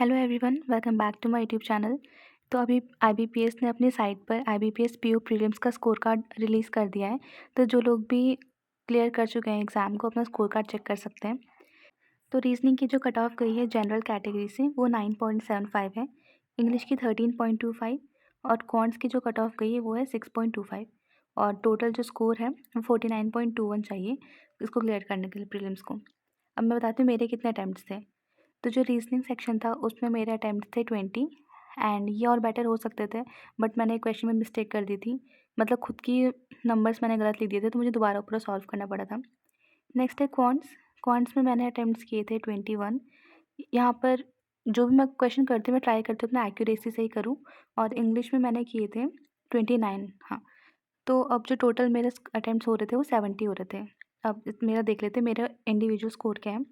Hello everyone, welcome back to my YouTube channel. तो अभी IBPS ने अपनी साइट पर आईबीपीएस पीओ प्रीलिम्स का स्कोर कार्ड रिलीज़ कर दिया है। तो जो लोग भी क्लियर कर चुके हैं एग्ज़ाम को अपना स्कोर कार्ड चेक कर सकते हैं। तो रीजनिंग की जो कट ऑफ गई है जनरल कैटेगरी से वो 9.75 है, इंग्लिश की 13.25 और कॉन्ट्स की जो कट ऑफ गई है वो है 6.25 और टोटल जो स्कोर है वो 49.21 चाहिए इसको क्लियर करने के लिए प्रीलिम्स को। अब मैं बताती हूँ मेरे कितने अटैम्प्ट्स थे। तो जो रीजनिंग सेक्शन था उसमें मेरे अटैम्प्ट थे 20 एंड ये और बेटर हो सकते थे, बट मैंने क्वेश्चन में मिस्टेक कर दी थी। मतलब खुद की नंबर्स मैंने गलत लिख दिए थे तो मुझे दोबारा पूरा सॉल्व करना पड़ा था। नेक्स्ट है क्वांट्स। क्वांट्स में मैंने अटैम्प्ट्स किए थे 21। यहाँ पर जो भी मैं क्वेश्चन करती हूँ मैं ट्राई करती हूँ अपना एक्यूरेसी से ही करूँ। और इंग्लिश में मैंने किए थे 29। हाँ, तो अब जो टोटल मेरे अटैम्प्ट्स हो रहे थे वो 70 हो रहे थे। अब मेरा देख लेते मेरा इंडिविजुअल स्कोर क्या है।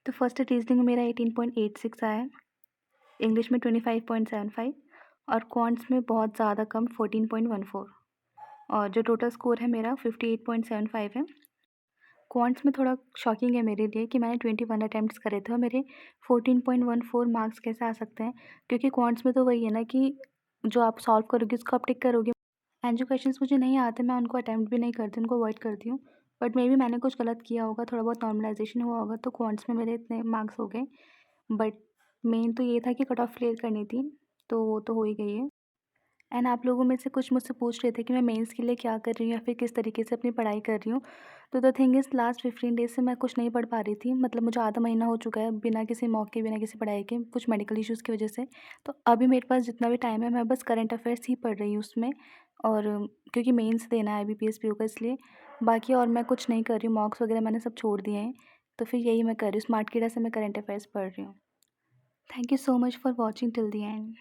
तो फर्स्ट रीजनिंग में मेरा 18.86 आया है, इंग्लिश में 25.75 और क्वांट्स में बहुत ज़्यादा कम 14.14 और जो टोटल स्कोर है मेरा 58.75 है। क्वांट्स में थोड़ा शॉकिंग है मेरे लिए कि मैंने 21 अटैम्प्ट्स करे थे और मेरे 14.14 मार्क्स कैसे आ सकते हैं, क्योंकि क्वांट्स में तो वही है ना कि जो आप सॉल्व करोगे उसको आप टिक करोगे एंड जो क्वेश्चंस मुझे नहीं आते मैं उनको अटैम्प्ट भी नहीं करती, उनको अवॉइड करती हूँ। बट मे बी मैंने कुछ गलत किया होगा, थोड़ा बहुत नॉर्मलाइजेशन हुआ होगा तो क्वांट्स में मेरे इतने मार्क्स हो गए। बट मेन तो ये था कि कट ऑफ क्लियर करनी थी, तो वो तो हो ही गई है। एंड आप लोगों में से कुछ मुझसे पूछ रहे थे कि मैं मेंस के लिए क्या कर रही हूँ या फिर किस तरीके से अपनी पढ़ाई कर रही हूँ। तो the thing is last 15 days से मैं कुछ नहीं पढ़ पा रही थी, मतलब मुझे आधा महीना हो चुका है बिना किसी मॉक के, बिना किसी पढ़ाई के, कुछ मेडिकल इश्यूज़ की वजह से। तो अभी मेरे पास जितना भी टाइम है मैं बस करंट अफेयर्स ही पढ़ रही हूँ उसमें, और क्योंकि मेंस देना है आईबीपीएस पीओ का इसलिए। बाकी और मैं कुछ नहीं कर रही हूँ, मॉक्स वगैरह मैंने सब छोड़ दिए हैं। तो फिर यही मैं कर रही हूँ, स्मार्ट कीड़ा से मैं करंट अफेयर्स पढ़ रही हूँ। Thank you so much for watching till the end.